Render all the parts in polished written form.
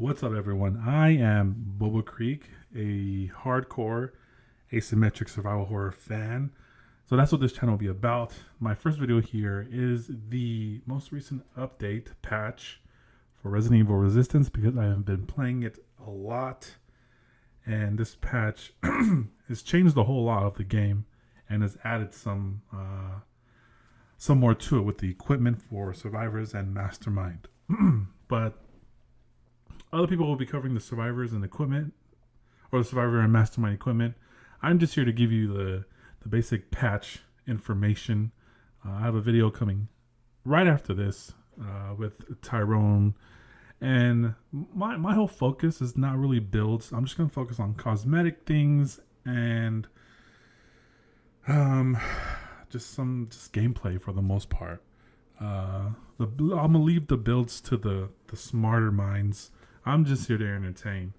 What's up, everyone? I am Boba Creek, a hardcore asymmetric survival horror fan. So that's what this channel will be about. My first video here is the most recent update patch for Resident Evil Resistance because I have been playing it a lot. And this patch has changed a whole lot of the game and has added some more to it with the equipment for survivors and mastermind. But other people will be covering the survivors and equipment, or the survivor and mastermind equipment. I'm just here to give you the basic patch information. I have a video coming right after this with Tyrone. And my whole focus is not really builds. I'm just going to focus on cosmetic things and just gameplay for the most part. I'm going to leave the builds to the smarter minds. I'm just here to entertain.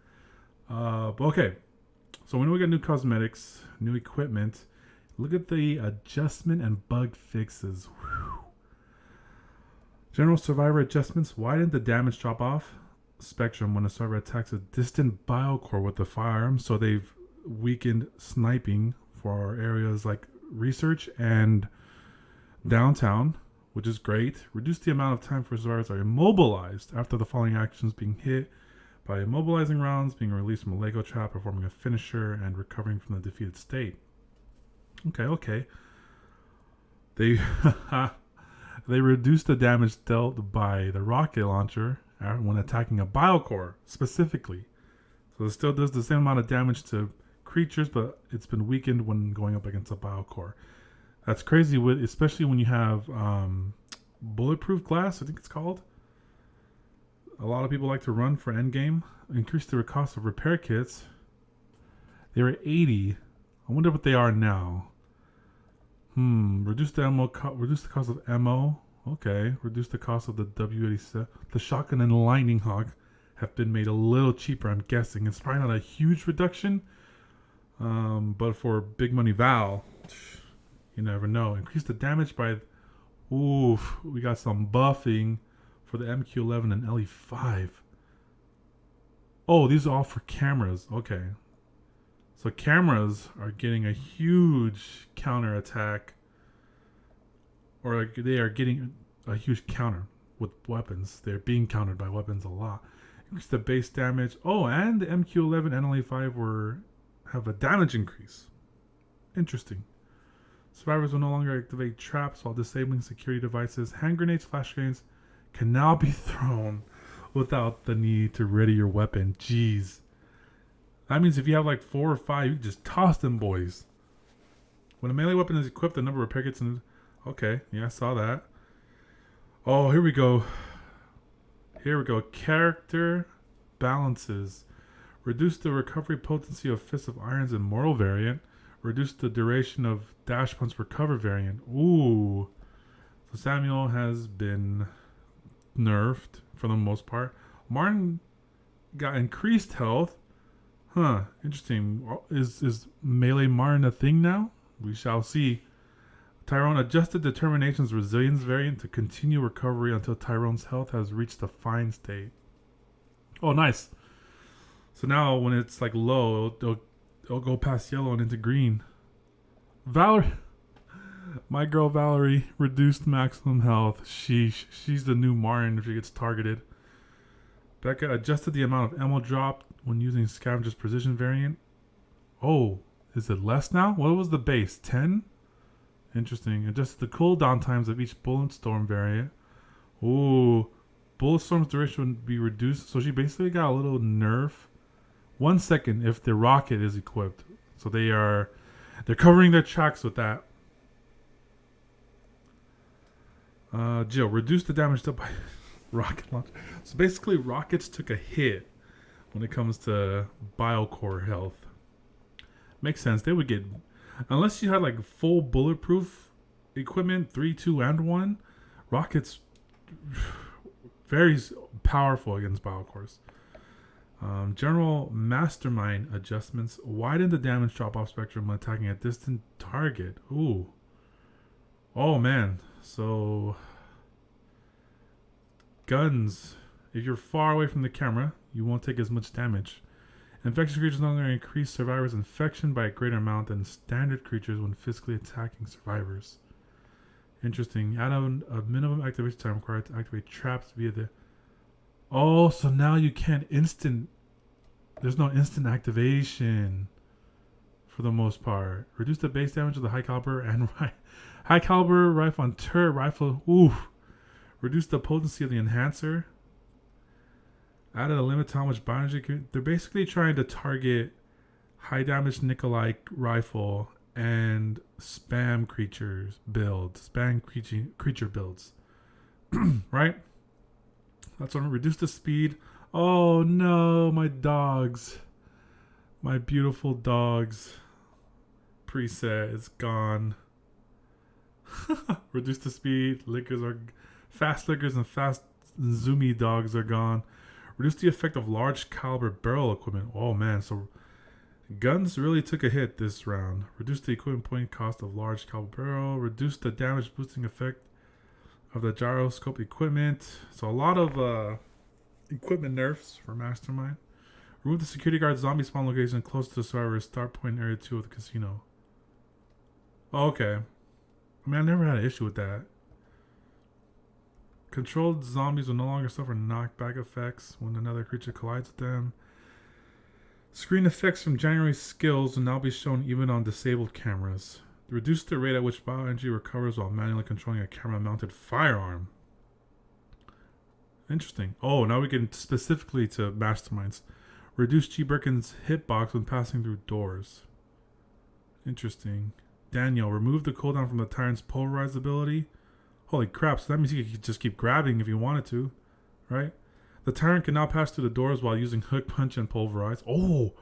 But okay, so when we got new cosmetics, new equipment, look at the adjustment and bug fixes. Whew. General survivor adjustments widen the damage drop off spectrum when a survivor attacks a distant biocore with the firearm, so they've weakened sniping for areas like research and downtown, which is great. Reduce the amount of time for survivors are immobilized after the following actions: being hit by immobilizing rounds, being released from a Lego trap, performing a finisher, and recovering from the defeated state. Okay. They they reduce the damage dealt by the rocket launcher when attacking a biocore specifically. So it still does the same amount of damage to creatures, but it's been weakened when going up against a biocore. That's crazy, especially when you have bulletproof glass, I think it's called. A lot of people like to run for endgame. Increase the cost of repair kits. They were 80. I wonder what they are now. Reduce the cost of ammo. Okay. Reduce the cost of the W87. The shotgun and lightning hawk have been made a little cheaper, I'm guessing. It's probably not a huge reduction. But for big money Val, you never know. Increase the damage by... Oof. We got some buffing for the MQ11 and LE5. Oh, these are all for cameras. Okay. So cameras are getting a huge counter attack. Or they are getting a huge counter with weapons. They're being countered by weapons a lot. Increase the base damage. Oh, and the MQ11 and LE5 have a damage increase. Interesting. Survivors will no longer activate traps while disabling security devices. Hand grenades, flash grenades can now be thrown without the need to ready your weapon. Jeez. That means if you have like 4 or 5, you can just toss them boys. When a melee weapon is equipped, the number of repair kits... Okay, yeah, I saw that. Oh, here we go. Character balances. Reduce the recovery potency of Fist of Irons and Mortal variant. Reduce the duration of Dash Punch Recover variant. Ooh. So Samuel has been nerfed for the most part. Martin got increased health. Interesting. Is melee Martin a thing now? We shall see. Tyrone adjusted Determination's resilience variant to continue recovery until Tyrone's health has reached a fine state. Oh, nice. So now when it's like low, it'll go past yellow and into green. Valerie. My girl Valerie, reduced maximum health. Sheesh. She's the new Martin if she gets targeted. Becca adjusted the amount of ammo dropped when using Scavenger's Precision variant. Oh, is it less now? What was the base? 10? Interesting. Adjusted the cooldown times of each Bullet Storm variant. Ooh. Bullet Storm's duration would be reduced. So she basically got a little nerf. 1 second if the rocket is equipped. So they're covering their tracks with that. Jill, reduce the damage dealt by rocket launch. So basically, rockets took a hit when it comes to biocore health. Makes sense. They would get, unless you had like full bulletproof equipment, 3, 2, and 1. Rockets very powerful against biocores. General mastermind adjustments widen the damage drop-off spectrum when attacking a distant target. Ooh. Oh man. So guns If you're far away from the camera, you won't take as much damage. Infectious creatures no longer increase survivors' infection by a greater amount than standard creatures when physically attacking survivors. Interesting. Add on a minimum activation time required to activate traps via the... Oh, so now you can't instant... There's no instant activation for the most part. Reduce the base damage of the high caliber and high caliber rifle and turret rifle. Oof. Reduce the potency of the enhancer. Added a limit to how much bioenergy. They're basically trying to target high damage Nikolai rifle and spam creatures builds. Spam creature builds. Right? That's what. Reduce the speed. Oh no, my dogs. My beautiful dogs. Preset is gone. Reduce the speed. Fast lickers and fast zoomy dogs are gone. Reduce the effect of large caliber barrel equipment. Oh man, so guns really took a hit this round. Reduce the equipment point cost of large caliber barrel. Reduce the damage boosting effect of the gyroscope equipment. So a lot of equipment nerfs for Mastermind. Remove the security guard zombie spawn location close to the survivor's start point area 2 of the casino. Oh, okay. I mean, I never had an issue with that. Controlled zombies will no longer suffer knockback effects when another creature collides with them. Screen effects from January's skills will now be shown even on disabled cameras. Reduce the rate at which bioenergy recovers while manually controlling a camera-mounted firearm. Interesting. Oh, now we get specifically to Masterminds. Reduce G. Birkin's hitbox when passing through doors. Interesting. Daniel, remove the cooldown from the Tyrant's pulverized ability. Holy crap, so that means you could just keep grabbing if you wanted to, right? The Tyrant can now pass through the doors while using Hook, Punch, and Pulverize. Oh.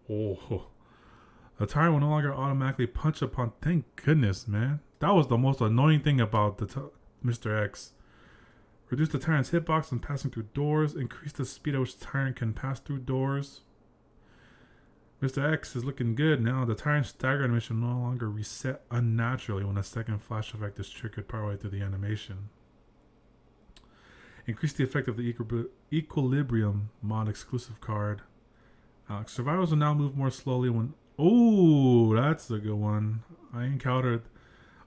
The Tyrant will no longer automatically punch upon... Thank goodness, man. That was the most annoying thing about the Mr. X. Reduce the Tyrant's hitbox when passing through doors. Increase the speed at which the Tyrant can pass through doors. Mr. X is looking good now. The Tyrant's stagger animation will no longer reset unnaturally when a second flash effect is triggered partway through the animation. Increase the effect of the Equilibrium mod exclusive card. Survivors will now move more slowly when... Oh, that's a good one. I encountered...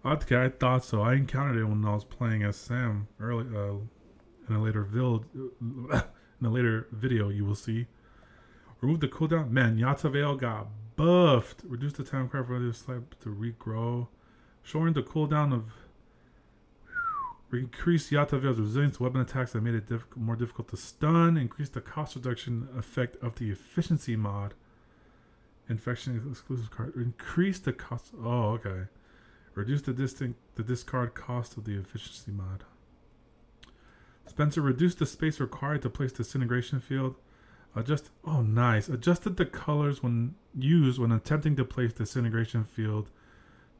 Okay, I thought so. I encountered it when I was playing as Sam early, in a later video you will see. Remove the cooldown. Man, Yatavale got buffed. Reduce the time required for the slap to regrow. Shorten the cooldown of... Increase Yatavale's resilience to weapon attacks that made it more difficult to stun. Increase the cost reduction effect of the efficiency mod. Infection exclusive card. Increase the cost... Oh, okay. Reduce the discard cost of the efficiency mod. Spencer, reduce the space required to place disintegration field. Oh nice. Adjusted the colors when used when attempting to place disintegration field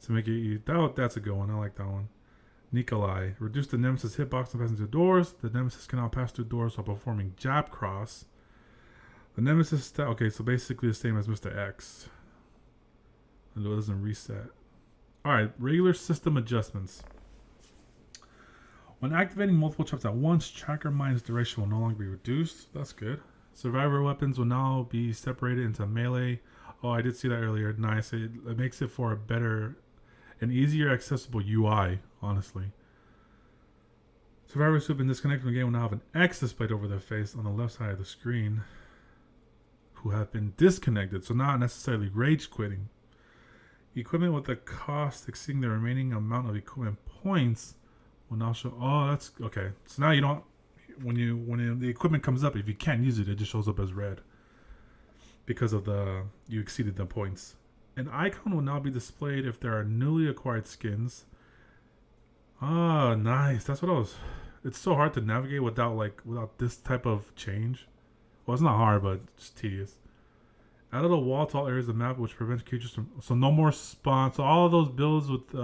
to make it... That's a good one. I like that one. Nikolai, reduce the Nemesis hitbox and passing through doors. The Nemesis cannot pass through doors while performing jab cross. The Nemesis... Okay, so basically the same as Mr. X. And it doesn't reset. Alright, regular system adjustments. When activating multiple traps at once, tracker mine's duration will no longer be reduced. That's good. Survivor weapons will now be separated into melee. Oh, I did see that earlier. Nice. It makes it for a better and easier accessible UI, honestly. Survivors who have been disconnected from the game will now have an X displayed over their face on the left side of the screen who have been disconnected, so not necessarily rage quitting. Equipment with a cost exceeding the remaining amount of equipment points will now show... Oh, that's... Okay. So now you don't... When the equipment comes up, if you can't use it, it just shows up as red. Because of you exceeded the points. An icon will now be displayed if there are newly acquired skins. Ah, nice. That's what I was... It's so hard to navigate without this type of change. Well, it's not hard, but it's tedious. Added a wall to all areas of the map which prevents creatures from... So no more spawns. So all of those builds with...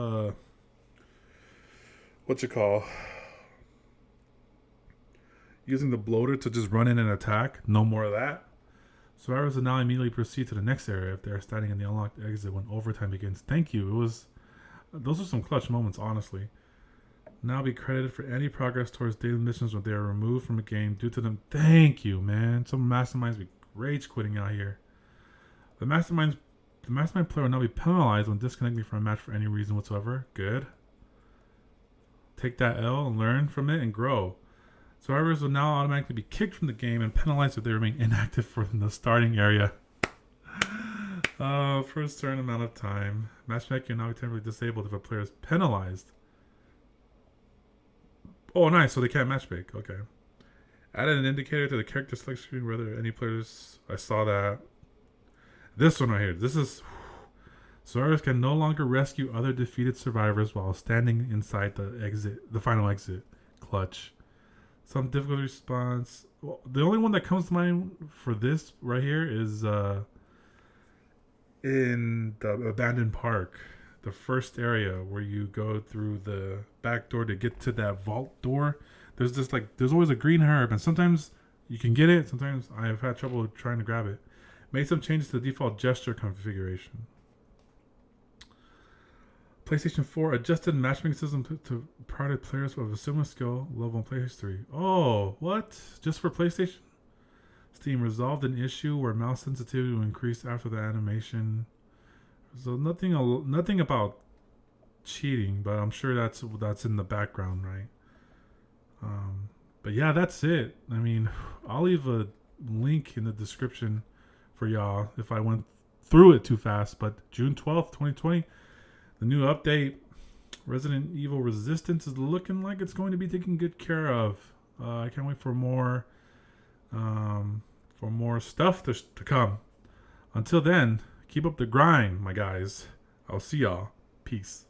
using the bloater to just run in and attack. No more of that. Survivors will now immediately proceed to the next area if they are standing in the unlocked exit when overtime begins. Thank you. Those are some clutch moments, honestly. Now be credited for any progress towards daily missions when they are removed from a game due to them. Thank you, man. Some masterminds be rage quitting out here. The mastermind player will now be penalized when disconnecting from a match for any reason whatsoever. Good. Take that L and learn from it and grow. Survivors will now automatically be kicked from the game and penalized if they remain inactive from the starting area. For a certain amount of time. Matchmaking will now be temporarily disabled if a player is penalized. Oh, nice. So they can't matchmake. Okay. Added an indicator to the character select screen whether any players. I saw that. This one right here. This is. Survivors can no longer rescue other defeated survivors while standing inside the final exit. Clutch. Some difficulty response. Well, the only one that comes to mind for this right here is in the abandoned park. The first area where you go through the back door to get to that vault door. There's always a green herb, and sometimes you can get it. Sometimes I've had trouble trying to grab it. Made some changes to the default gesture configuration. PlayStation 4 adjusted matchmaking system to prioritize players with a similar skill level and play history. Oh, what? Just for PlayStation? Steam resolved an issue where mouse sensitivity will increase after the animation. So nothing about cheating, but I'm sure that's in the background, right? But yeah, that's it. I mean, I'll leave a link in the description for y'all if I went through it too fast. But June 12th, 2020, the new update, Resident Evil Resistance, is looking like it's going to be taken good care of. I can't wait for more stuff to come. Until then, keep up the grind, my guys. I'll see y'all. Peace.